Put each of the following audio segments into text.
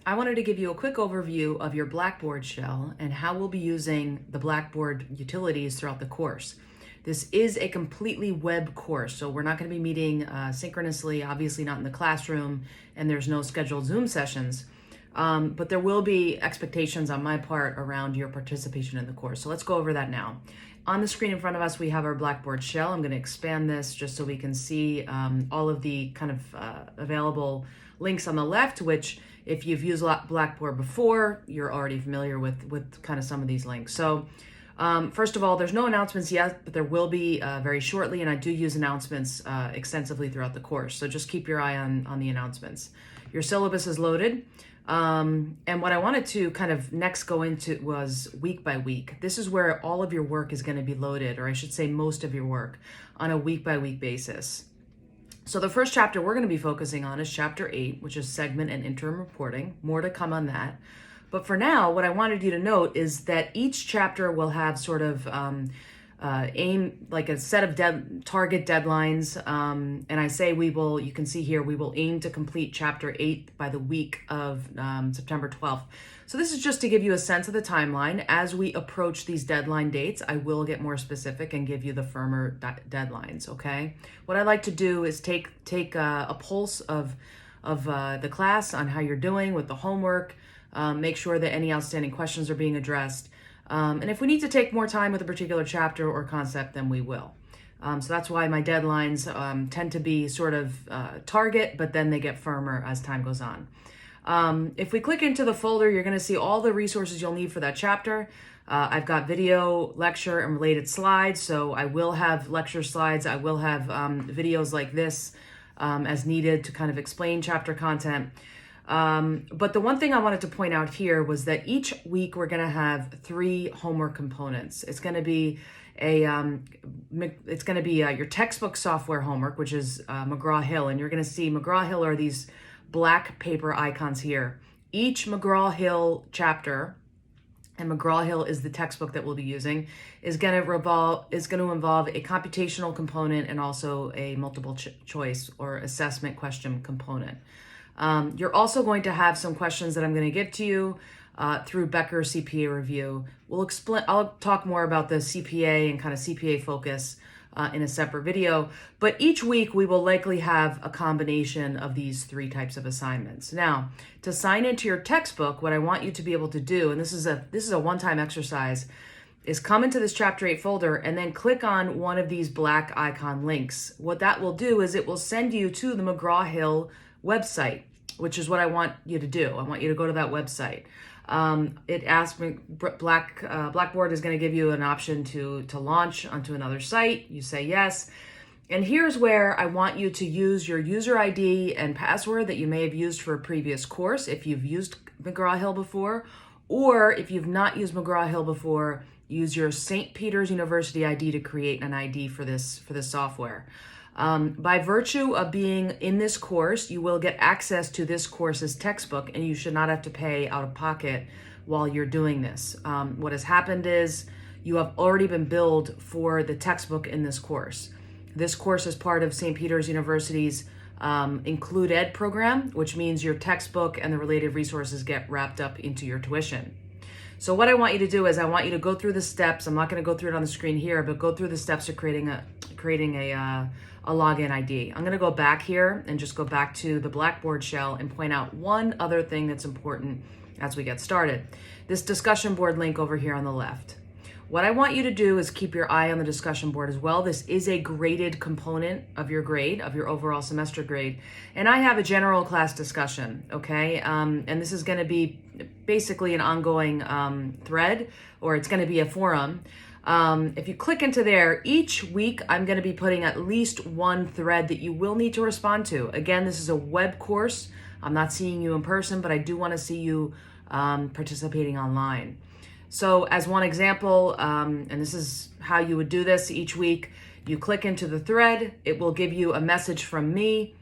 I wanted to give you a quick overview of your Blackboard shell and how we'll be using the Blackboard utilities throughout the course. This is a completely web course, so we're not going to be meeting synchronously, obviously not in the classroom, and there's no scheduled Zoom sessions. But there will be expectations on my part around your participation in the course. So let's go over that now. On the screen in front of us, we have our Blackboard shell. I'm going to expand this just so we can see all of the kind of available links on the left, which if you've used Blackboard before, you're already familiar with kind of some of these links. So first of all, there's no announcements yet, but there will be very shortly, and I do use announcements extensively throughout the course. So just keep your eye on the announcements. Your syllabus is loaded. And what I wanted to kind of next go into was week by week. This is where all of your work is going to be loaded, or I should say most of your work, on a week by week basis. So the first chapter we're going to be focusing on is chapter 8, which is segment and interim reporting. More to come on that. But for now, what I wanted you to note is that each chapter will have sort of aim, like a set of target deadlines. And I say we will, you can see here, we will aim to complete chapter 8 by the week of September 12th. So this is just to give you a sense of the timeline. As we approach these deadline dates, I will get more specific and give you the firmer deadlines, okay? What I like to do is take a pulse of the class on how you're doing with the homework, make sure that any outstanding questions are being addressed. And if we need to take more time with a particular chapter or concept, then we will. So that's why my deadlines tend to be sort of target, but then they get firmer as time goes on. If we click into the folder, you're going to see all the resources you'll need for that chapter. I've got video, lecture, and related slides. So I will have lecture slides. I will have videos like this as needed to kind of explain chapter content. But the one thing I wanted to point out here was that each week we're going to have 3 homework components. It's going to be your textbook software homework, which is McGraw-Hill, and you're going to see McGraw-Hill are these black paper icons here. Each McGraw-Hill chapter, and McGraw-Hill is the textbook that we'll be using, is going to involve a computational component and also a multiple choice or assessment question component. You're also going to have some questions that I'm going to get to you through Becker CPA review. I'll talk more about the CPA and kind of CPA focus in a separate video, but each week we will likely have a combination of these 3 types of assignments. Now, to sign into your textbook, what I want you to be able to do, and this is a one-time exercise, is come into this chapter 8 folder and then click on one of these black icon links. What that will do is it will send you to the McGraw-Hill website, which is what I want you to do. I want you to go to that website. It asks me, Blackboard is going to give you an option to launch onto another site. You say yes. And here's where I want you to use your user ID and password that you may have used for a previous course if you've used McGraw-Hill before, or if you've not used McGraw-Hill before, use your St. Peter's University ID to create an ID for this software. By virtue of being in this course, you will get access to this course's textbook, and you should not have to pay out of pocket while you're doing this. What has happened is you have already been billed for the textbook in this course. This course is part of St. Peter's University's Include Ed program, which means your textbook and the related resources get wrapped up into your tuition. So what I want you to do is I want you to go through the steps. I'm not going to go through it on the screen here, but go through the steps of creating a login ID. I'm going to go back here and just go back to the Blackboard shell and point out one other thing that's important as we get started. This discussion board link over here on the left. What I want you to do is keep your eye on the discussion board as well. This is a graded component of your grade, of your overall semester grade. And I have a general class discussion, okay? And this is going to be basically an ongoing thread, or it's going to be a forum. If you click into there, each week I'm going to be putting at least one thread that you will need to respond to. Again, this is a web course. I'm not seeing you in person, but I do want to see you participating online. So as one example, and this is how you would do this each week, you click into the thread, it will give you a message from me.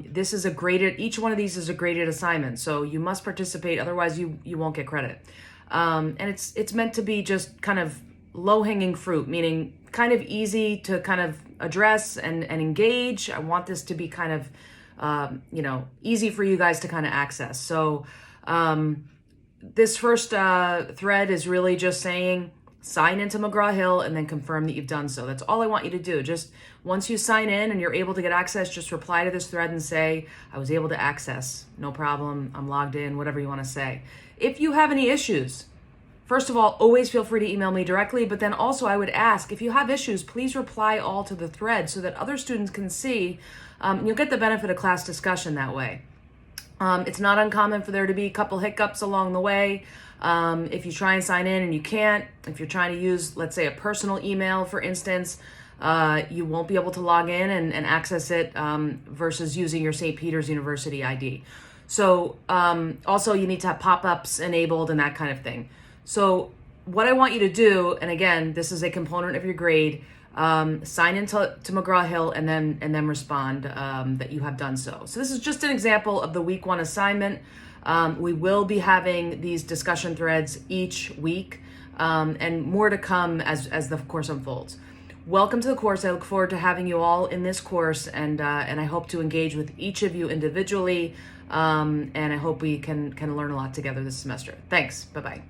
This is each one of these is a graded assignment, so you must participate, otherwise you won't get credit. And it's meant to be just kind of low-hanging fruit, meaning kind of easy to kind of address and engage. I want this to be kind of, easy for you guys to kind of access. So This first thread is really just saying sign into McGraw-Hill and then confirm that you've done so. That's all I want you to do. Just once you sign in and you're able to get access, just reply to this thread and say, I was able to access. No problem. I'm logged in, whatever you want to say. If you have any issues, first of all, always feel free to email me directly, but then also I would ask, if you have issues, please reply all to the thread so that other students can see. You'll get the benefit of class discussion that way. It's not uncommon for there to be a couple hiccups along the way. If you try and sign in and you can't, if you're trying to use, let's say, a personal email, for instance, you won't be able to log in and access it versus using your St. Peter's University ID. So also you need to have pop-ups enabled and that kind of thing. So what I want you to do, and again, this is a component of your grade, sign into McGraw-Hill and then respond that you have done so. So this is just an example of the week 1 assignment. We will be having these discussion threads each week, and more to come as the course unfolds. Welcome to the course. I look forward to having you all in this course, and I hope to engage with each of you individually, and I hope we can learn a lot together this semester. Thanks. Bye-bye.